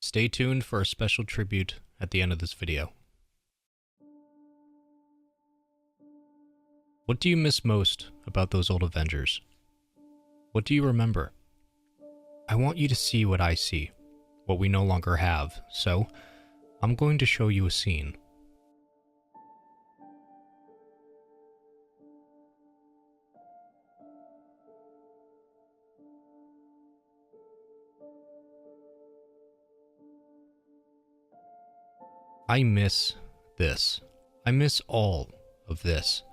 Stay tuned for a special tribute at the end of this video. What do you miss most about those old Avengers? What do you remember? I want you to see what I see, what we no longer have, so I'm going to show you a scene. I miss this. I miss all of this.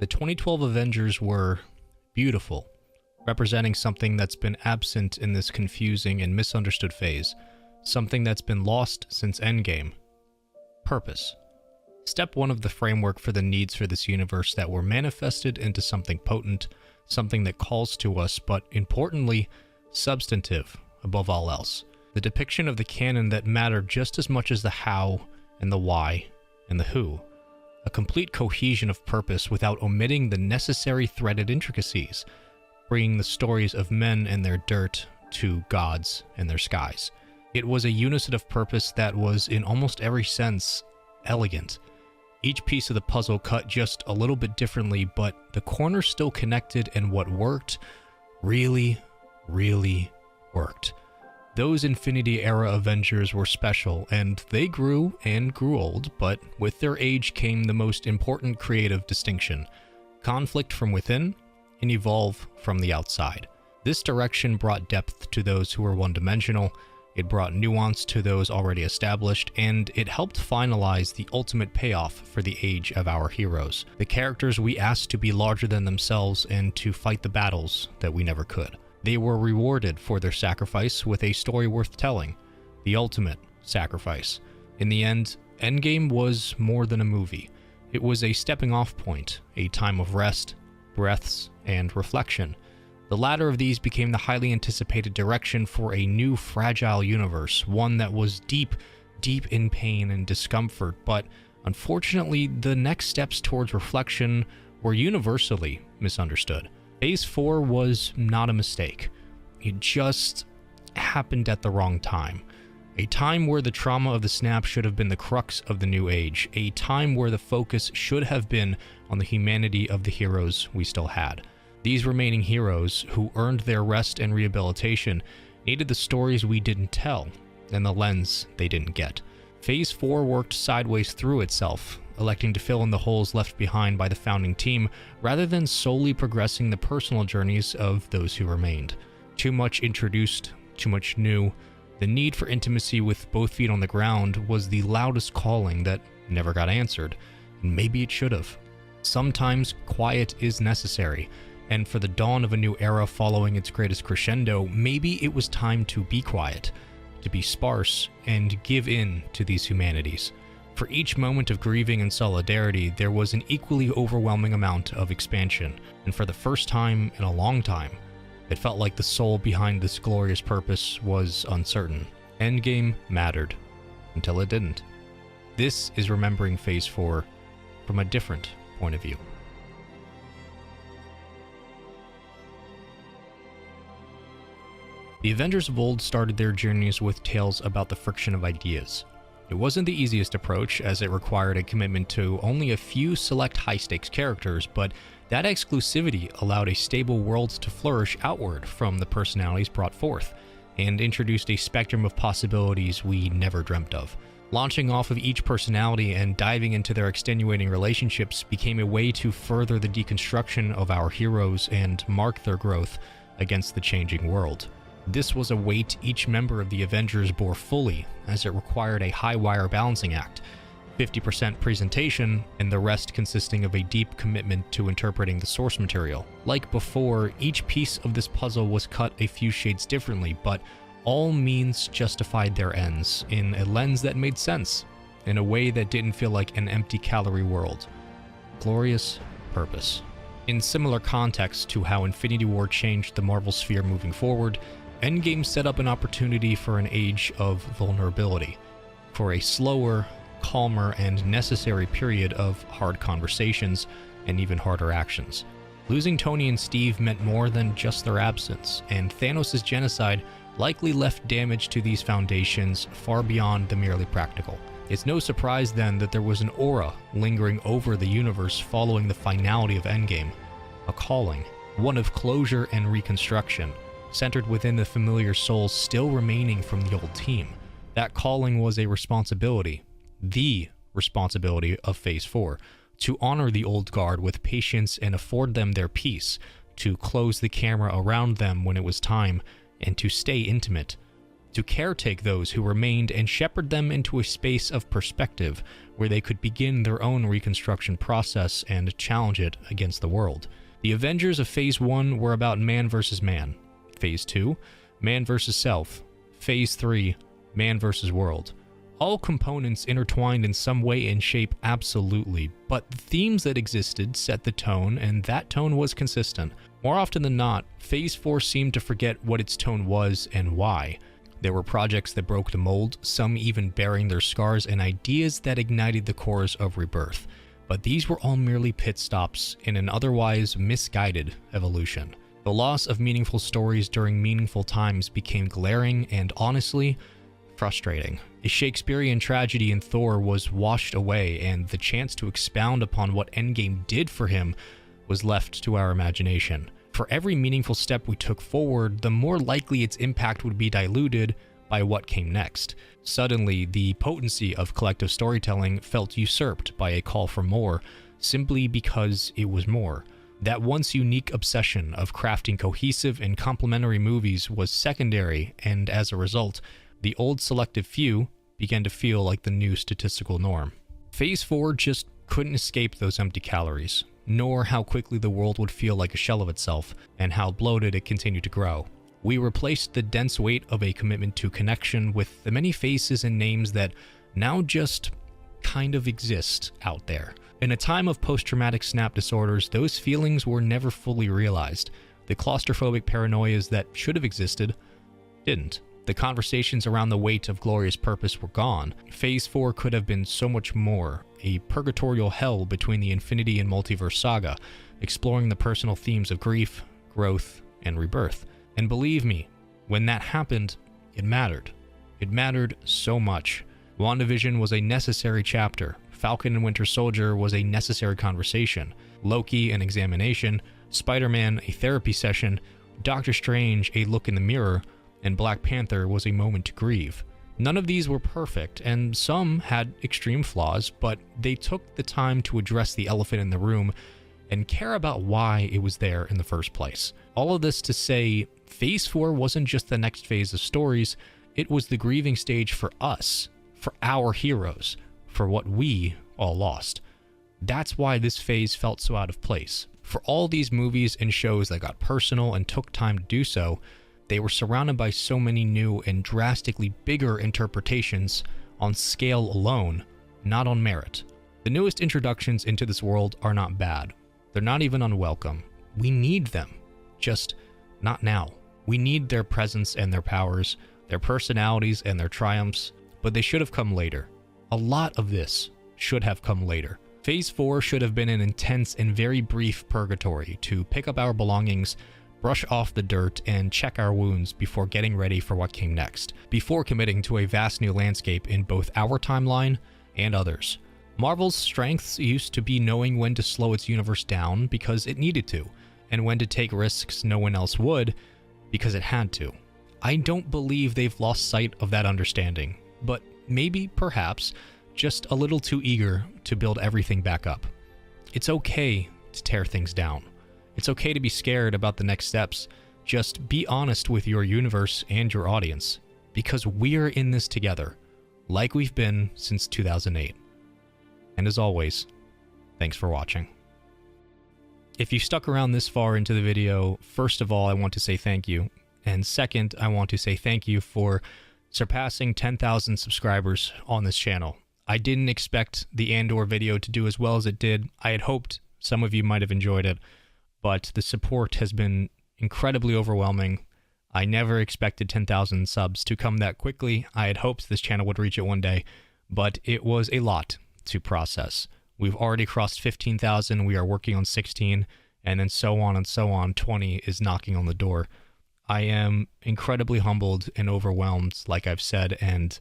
The 2012 Avengers were beautiful, representing something that's been absent in this confusing and misunderstood phase, something that's been lost since Endgame. Purpose. Step one of the framework for the needs for this universe that were manifested into something potent, something that calls to us, but importantly, substantive above all else. The depiction of the canon that mattered just as much as the how and the why and the who. A complete cohesion of purpose without omitting the necessary threaded intricacies, bringing the stories of men and their dirt to gods and their skies. It was a unison of purpose that was, in almost every sense, elegant. Each piece of the puzzle cut just a little bit differently, but the corners still connected, and what worked really worked. Those Infinity-era Avengers were special, and they grew and grew old, but with their age came the most important creative distinction: conflict from within and evolve from the outside. This direction brought depth to those who were one-dimensional, it brought nuance to those already established, and it helped finalize the ultimate payoff for the age of our heroes, the characters we asked to be larger than themselves and to fight the battles that we never could. They were rewarded for their sacrifice with a story worth telling, the ultimate sacrifice. In the end, Endgame was more than a movie. It was a stepping-off point, a time of rest, breaths, and reflection. The latter of these became the highly anticipated direction for a new fragile universe, one that was deep in pain and discomfort, but unfortunately, the next steps towards reflection were universally misunderstood. Phase 4 was not a mistake. It just happened at the wrong time. A time where the trauma of the snap should have been the crux of the new age. A time where the focus should have been on the humanity of the heroes we still had. These remaining heroes, who earned their rest and rehabilitation, needed the stories we didn't tell, and the lens they didn't get. Phase 4 worked sideways through itself, electing to fill in the holes left behind by the founding team, rather than solely progressing the personal journeys of those who remained. Too much introduced, too much new. The need for intimacy with both feet on the ground was the loudest calling that never got answered, and maybe it should have. Sometimes quiet is necessary, and for the dawn of a new era following its greatest crescendo, maybe it was time to be quiet, to be sparse, and give in to these humanities. For each moment of grieving and solidarity, there was an equally overwhelming amount of expansion, and for the first time in a long time, it felt like the soul behind this glorious purpose was uncertain. Endgame mattered, until it didn't. This is remembering Phase 4 from a different point of view. The Avengers of old started their journeys with tales about the friction of ideas. It wasn't the easiest approach, as it required a commitment to only a few select high-stakes characters, but that exclusivity allowed a stable world to flourish outward from the personalities brought forth, and introduced a spectrum of possibilities we never dreamt of. Launching off of each personality and diving into their extenuating relationships became a way to further the deconstruction of our heroes and mark their growth against the changing world. This was a weight each member of the Avengers bore fully, as it required a high-wire balancing act, 50% presentation, and the rest consisting of a deep commitment to interpreting the source material. Like before, each piece of this puzzle was cut a few shades differently, but all means justified their ends, in a lens that made sense, in a way that didn't feel like an empty calorie world. Glorious purpose. In similar context to how Infinity War changed the Marvel sphere moving forward, Endgame set up an opportunity for an age of vulnerability, for a slower, calmer, and necessary period of hard conversations and even harder actions. Losing Tony and Steve meant more than just their absence, and Thanos' genocide likely left damage to these foundations far beyond the merely practical. It's no surprise then that there was an aura lingering over the universe following the finality of Endgame, a calling, one of closure and reconstruction, centered within the familiar souls still remaining from the old team. That calling was a responsibility, the responsibility of Phase 4, to honor the old guard with patience and afford them their peace, to close the camera around them when it was time, and to stay intimate, to caretake those who remained and shepherd them into a space of perspective where they could begin their own reconstruction process and challenge it against the world. The Avengers of Phase 1 were about man versus man. Phase 2, man versus self. Phase 3, man versus world. All components intertwined in some way and shape, absolutely, but the themes that existed set the tone, and that tone was consistent. More often than not, Phase 4 seemed to forget what its tone was and why. There were projects that broke the mold, some even bearing their scars, and ideas that ignited the cores of rebirth. But these were all merely pit stops in an otherwise misguided evolution. The loss of meaningful stories during meaningful times became glaring and, honestly, frustrating. A Shakespearean tragedy in Thor was washed away, and the chance to expound upon what Endgame did for him was left to our imagination. For every meaningful step we took forward, the more likely its impact would be diluted by what came next. Suddenly, the potency of collective storytelling felt usurped by a call for more, simply because it was more. That once unique obsession of crafting cohesive and complementary movies was secondary, and as a result, the old selective few began to feel like the new statistical norm. Phase 4 just couldn't escape those empty calories, nor how quickly the world would feel like a shell of itself, and how bloated it continued to grow. We replaced the dense weight of a commitment to connection with the many faces and names that now just kind of exist out there. In a time of post-traumatic snap disorders, those feelings were never fully realized. The claustrophobic paranoias that should have existed didn't. The conversations around the weight of glorious purpose were gone. Phase 4 could have been so much more, a purgatorial hell between the Infinity and Multiverse saga, exploring the personal themes of grief, growth, and rebirth. And believe me, when that happened, it mattered. It mattered so much. WandaVision was a necessary chapter. Falcon and Winter Soldier was a necessary conversation. Loki, an examination. Spider-Man, a therapy session. Doctor Strange, a look in the mirror. And Black Panther was a moment to grieve. None of these were perfect, and some had extreme flaws, but they took the time to address the elephant in the room and care about why it was there in the first place. All of this to say, Phase 4 wasn't just the next phase of stories, it was the grieving stage for us, for our heroes, for what we all lost. That's why this phase felt so out of place. For all these movies and shows that got personal and took time to do so, they were surrounded by so many new and drastically bigger interpretations on scale alone, not on merit. The newest introductions into this world are not bad. They're not even unwelcome. We need them. Just not now. We need their presence and their powers, their personalities and their triumphs, but they should have come later. A lot of this should have come later. Phase 4 should have been an intense and very brief purgatory to pick up our belongings, brush off the dirt, and check our wounds before getting ready for what came next, before committing to a vast new landscape in both our timeline and others. Marvel's strengths used to be knowing when to slow its universe down because it needed to, and when to take risks no one else would because it had to. I don't believe they've lost sight of that understanding, but maybe, perhaps, just a little too eager to build everything back up. It's okay to tear things down. It's okay to be scared about the next steps. Just be honest with your universe and your audience, because we're in this together, like we've been since 2008. And as always, thanks for watching. If you stuck around this far into the video, first of all, I want to say thank you. And second, I want to say thank you for surpassing 10,000 subscribers on this channel. I didn't expect the Andor video to do as well as it did. I had hoped some of you might have enjoyed it, but the support has been incredibly overwhelming. I never expected 10,000 subs to come that quickly. I had hoped this channel would reach it one day, but it was a lot to process. We've already crossed 15,000, we are working on 16, and then so on and so on. 20 is knocking on the door. I am incredibly humbled and overwhelmed, like I've said, and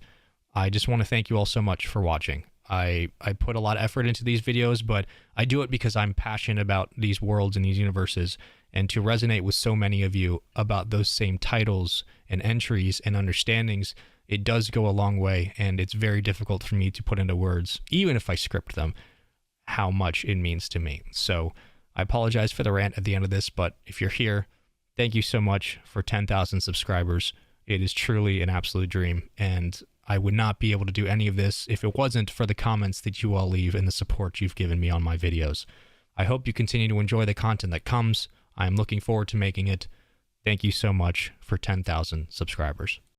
I just want to thank you all so much for watching. I put a lot of effort into these videos, but I do it because I'm passionate about these worlds and these universes, and to resonate with so many of you about those same titles and entries and understandings, it does go a long way, and it's very difficult for me to put into words, even if I script them, how much it means to me. So I apologize for the rant at the end of this, but if you're here, thank you so much for 10,000 subscribers. It is truly an absolute dream, and I would not be able to do any of this if it wasn't for the comments that you all leave and the support you've given me on my videos. I hope you continue to enjoy the content that comes. I am looking forward to making it. Thank you so much for 10,000 subscribers.